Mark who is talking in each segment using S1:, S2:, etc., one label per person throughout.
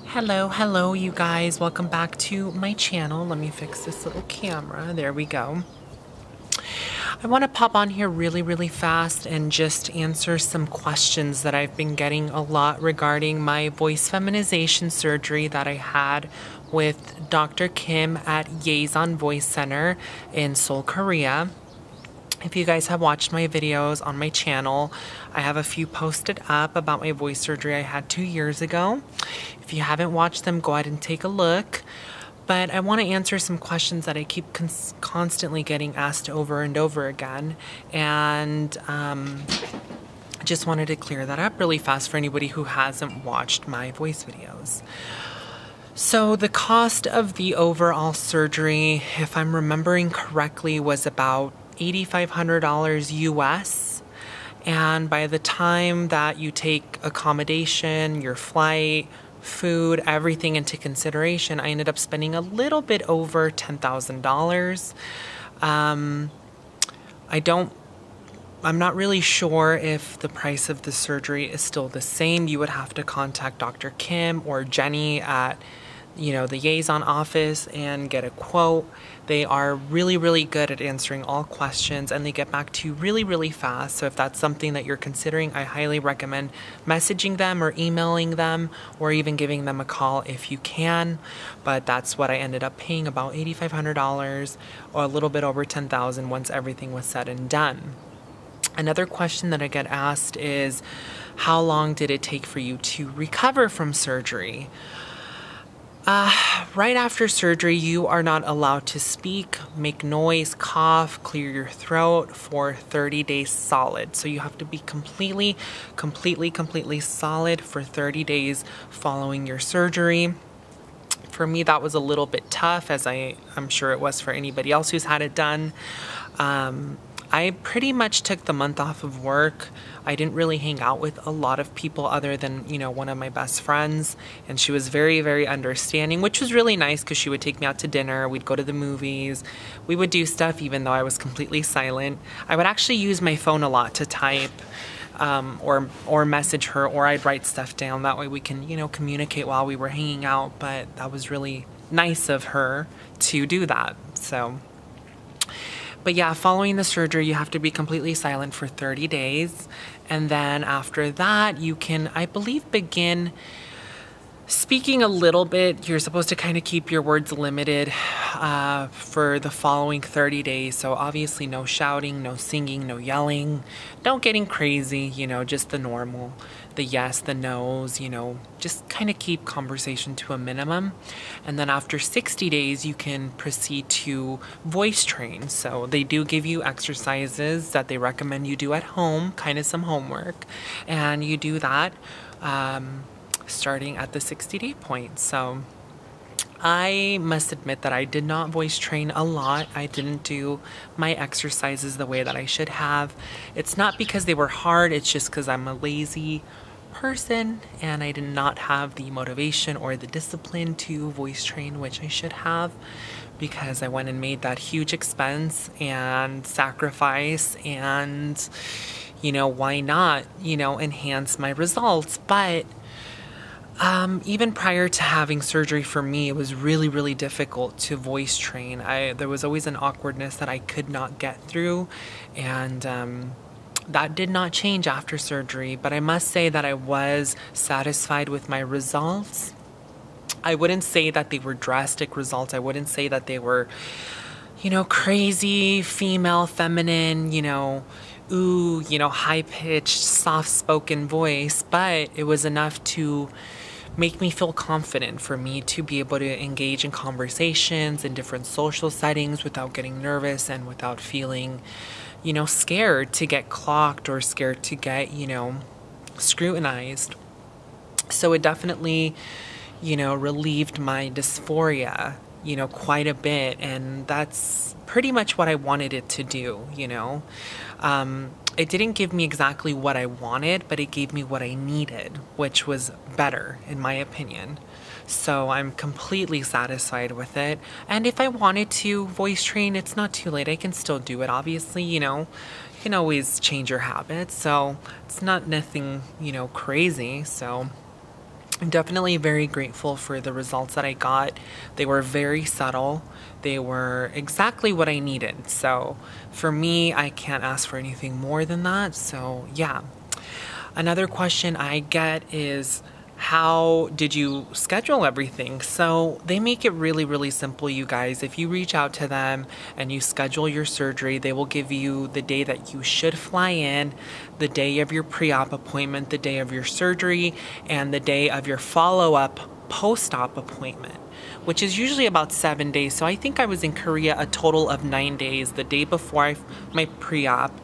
S1: Hello, you guys. Welcome back to my channel. Let me fix this little camera. There we go. I want to pop on here really fast and just answer some questions that I've been getting a lot regarding my voice feminization surgery that I had with Dr. Kim at Yeazon Voice Center in Seoul, Korea. If you guys have watched my videos on my channel, I have a few posted up about my voice surgery I had 2 years ago. If you haven't watched them, go ahead and take a look. But I want to answer some questions that I keep constantly getting asked over and over again. And I just wanted to clear that up really fast for anybody who hasn't watched my voice videos. So the cost of the overall surgery, if I'm remembering correctly, was about $8,500 US. And by the time that you take accommodation, your flight, food, everything into consideration, I ended up spending a little bit over $10,000. I'm not really sure if the price of the surgery is still the same. You would have to contact Dr. Kim or Jenny at the Yeazon office and get a quote. They are really good at answering all questions, and they get back to you really fast. So if that's something that you're considering, I highly recommend messaging them or emailing them or even giving them a call if you can. But that's what I ended up paying, about $8,500 or a little bit over $10,000 once everything was said and done. Another question that I get asked is, how long did it take for you to recover from surgery? Right after surgery, you are not allowed to speak, make noise, cough, clear your throat for 30 days solid. So you have to be completely solid for 30 days following your surgery. For me, that was a little bit tough, as I'm sure it was for anybody else who's had it done. I pretty much took the month off of work. I didn't really hang out with a lot of people other than, one of my best friends. And she was very understanding, which was really nice because she would take me out to dinner. We'd go to the movies. We would do stuff even though I was completely silent. I would actually use my phone a lot to type or message her, or I'd write stuff down. That way we can, communicate while we were hanging out. But that was really nice of her to do that. But yeah, following the surgery, you have to be completely silent for 30 days. And then after that, you can, I believe, begin speaking a little bit. You're supposed to kind of keep your words limited for the following 30 days. So obviously no shouting, no singing, no yelling, don't getting crazy, just the normal, the yes, the no's, just kind of keep conversation to a minimum. And then after 60 days, you can proceed to voice train. So they do give you exercises that they recommend you do at home, kind of some homework. And you do that starting at the 60-day point. So I must admit that I did not voice train a lot. I didn't do my exercises the way that I should have. It's not because they were hard, it's just because I'm a lazy person and I did not have the motivation or the discipline to voice train, which I should have, because I went and made that huge expense and sacrifice, and why not enhance my results. But even prior to having surgery, for me, it was really difficult to voice train. There was always an awkwardness that I could not get through, and that did not change after surgery. But I must say that I was satisfied with my results. I wouldn't say that they were drastic results. I wouldn't say that they were, crazy, female, feminine, high-pitched, soft-spoken voice, but it was enough to make me feel confident, for me to be able to engage in conversations in different social settings without getting nervous and without feeling, scared to get clocked or scared to get, scrutinized. So it definitely, relieved my dysphoria, quite a bit. And that's pretty much what I wanted it to do, It didn't give me exactly what I wanted, but it gave me what I needed, which was better, in my opinion. So I'm completely satisfied with it. And if I wanted to voice train, it's not too late. I can still do it. Obviously, you can always change your habits. So it's not nothing, crazy. So I'm definitely very grateful for the results that I got. They were very subtle. They were exactly what I needed. So for me, I can't ask for anything more than that. So yeah. Another question I get is, how did you schedule everything? So they make it really, really simple, you guys. If you reach out to them and you schedule your surgery, they will give you the day that you should fly in, the day of your pre-op appointment, the day of your surgery, and the day of your follow-up post-op appointment, which is usually about 7 days. So I think I was in Korea a total of 9 days, the day before my pre-op,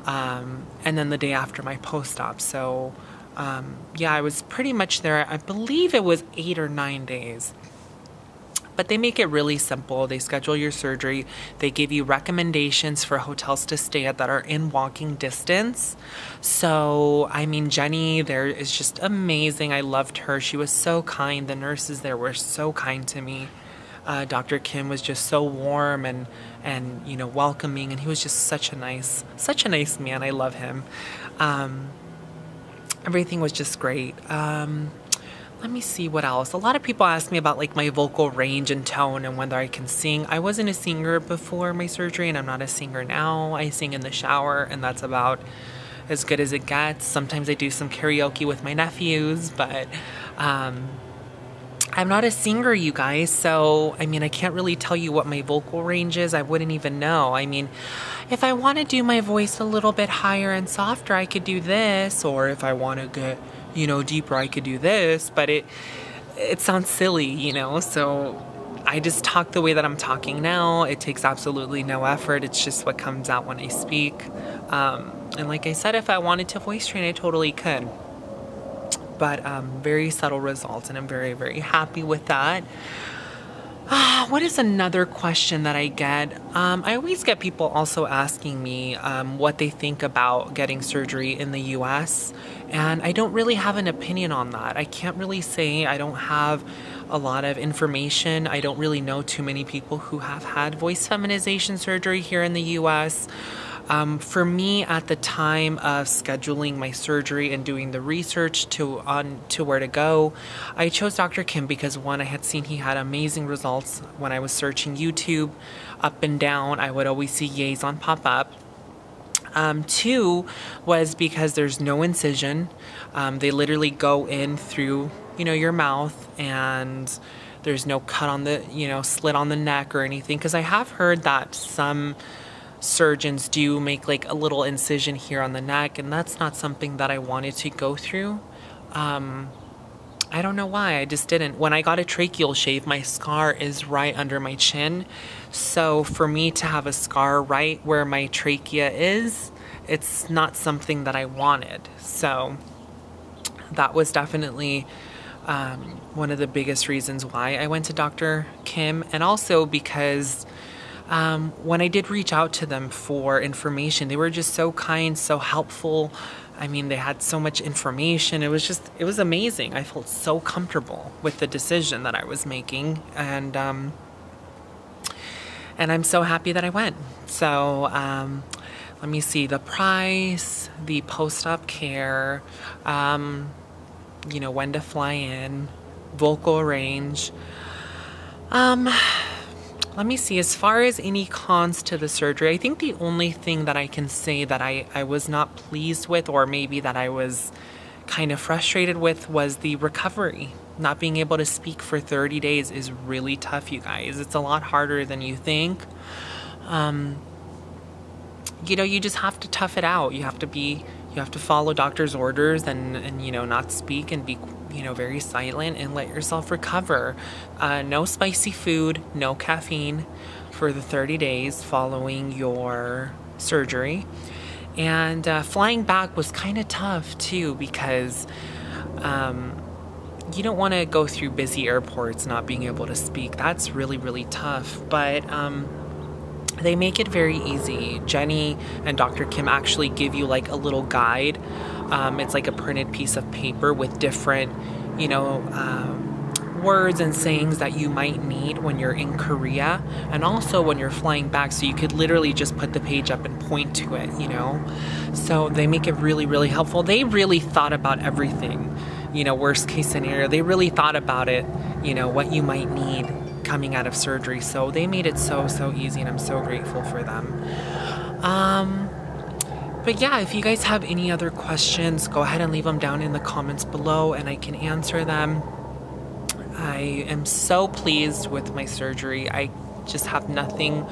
S1: and then the day after my post-op. So yeah, I was pretty much there. I believe it was 8 or 9 days. But they make it really simple. They schedule your surgery. They give you recommendations for hotels to stay at that are in walking distance. So, I mean, Jenny there is just amazing. I loved her. She was so kind. The nurses there were so kind to me. Dr. Kim was just so warm and you know, welcoming, and he was just such a nice man. I love him. Everything was just great. Let me see what else. A lot of people ask me about like my vocal range and tone and whether I can sing. I wasn't a singer before my surgery, and I'm not a singer now. I sing in the shower, and that's about as good as it gets. Sometimes I do some karaoke with my nephews, but I'm not a singer, you guys, so I mean, I can't really tell you what my vocal range is. I wouldn't even know. I mean, if I want to do my voice a little bit higher and softer, I could do this, or if I want to get, you know, deeper, I could do this, but it sounds silly, you know, so I just talk the way that I'm talking now. It takes absolutely no effort. It's just what comes out when I speak. And like I said, if I wanted to voice train, I totally could. But very subtle results, and I'm very, very happy with that. What is another question that I get? I always get people also asking me what they think about getting surgery in the US, and I don't really have an opinion on that. I can't really say. I don't have a lot of information. I don't really know too many people who have had voice feminization surgery here in the US. For me, at the time of scheduling my surgery and doing the research to where to go, I chose Dr. Kim because, one, I had seen he had amazing results when I was searching YouTube up and down. I would always see Yays pop up. Two was because there's no incision. They literally go in through, you know, your mouth, and there's no cut on the, you know, slit on the neck or anything. Because I have heard that some surgeons do make like a little incision here on the neck, and that's not something that I wanted to go through. I don't know why, I just didn't. When I got a tracheal shave, my scar is right under my chin. So for me to have a scar right where my trachea is, it's not something that I wanted. So that was definitely one of the biggest reasons why I went to Dr. Kim, and also because when I did reach out to them for information, they were just so kind, so helpful. I mean, they had so much information. It was amazing. I felt so comfortable with the decision that I was making, and I'm so happy that I went. So let me see, the price, the post-op care, you know, when to fly in, vocal range. Let me see, as far as any cons to the surgery, I think the only thing that I can say that I was not pleased with, or maybe that I was kind of frustrated with, was the recovery. Not being able to speak for 30 days is really tough, you guys. It's a lot harder than you think. You know, you just have to tough it out. You have to follow doctor's orders and you know, not speak and be, you know, very silent and let yourself recover. No spicy food, no caffeine for the 30 days following your surgery. And flying back was kind of tough too, because you don't want to go through busy airports not being able to speak. That's really, really tough. But they make it very easy. Jenny and Dr. Kim actually give you like a little guide. It's like a printed piece of paper with different, you know, words and sayings that you might need when you're in Korea, and also when you're flying back, so you could literally just put the page up and point to it, you know. So they make it really, really helpful. They really thought about everything. you know, worst case scenario. They really thought about it, you know, what you might need coming out of surgery. So they made it so easy, and I'm so grateful for them. But yeah, if you guys have any other questions, go ahead and leave them down in the comments below and I can answer them. I am so pleased with my surgery. I just have nothing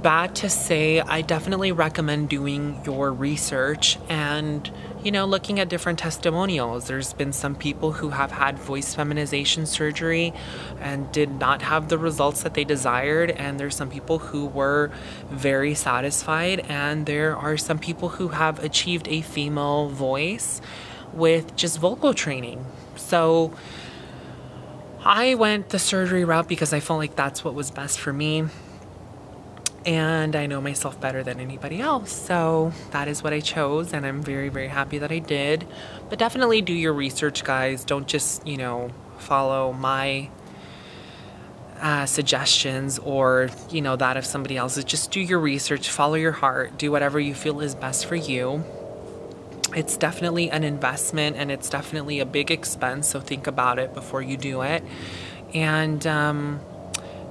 S1: bad to say. I definitely recommend doing your research and, you know, looking at different testimonials. There's been some people who have had voice feminization surgery and did not have the results that they desired, and there's some people who were very satisfied, and there are some people who have achieved a female voice with just vocal training. So I went the surgery route because I felt like that's what was best for me. And I know myself better than anybody else. So that is what I chose, and I'm very happy that I did. But definitely do your research, guys. Don't just, you know, follow my suggestions or, you know, that of somebody else's. Just do your research, follow your heart, do whatever you feel is best for you. It's definitely an investment, and it's definitely a big expense, so think about it before you do it. And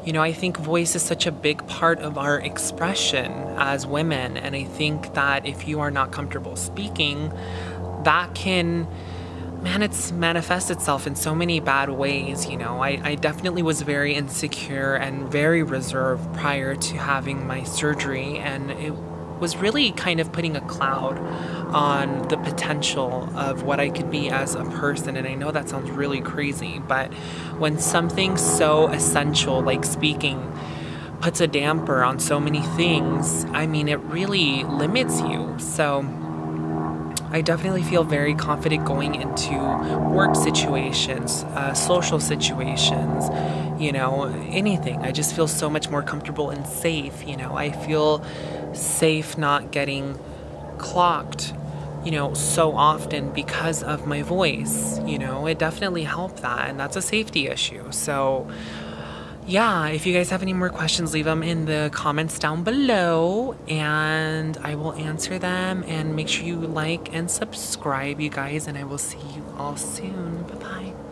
S1: you know, I think voice is such a big part of our expression as women, and I think that if you are not comfortable speaking, that can, man, it's manifest itself in so many bad ways. You know, I definitely was very insecure and very reserved prior to having my surgery, and it was really kind of putting a cloud on the potential of what I could be as a person. And I know that sounds really crazy, but when something so essential like speaking puts a damper on so many things, I mean, it really limits you. So I definitely feel very confident going into work situations, social situations, you know, anything. I just feel so much more comfortable and safe. You know, I feel safe not getting clocked, you know, so often because of my voice. You know, it definitely helped that, and that's a safety issue. So yeah, if you guys have any more questions, leave them in the comments down below and I will answer them. And make sure you like and subscribe, you guys, and I will see you all soon. Bye-bye.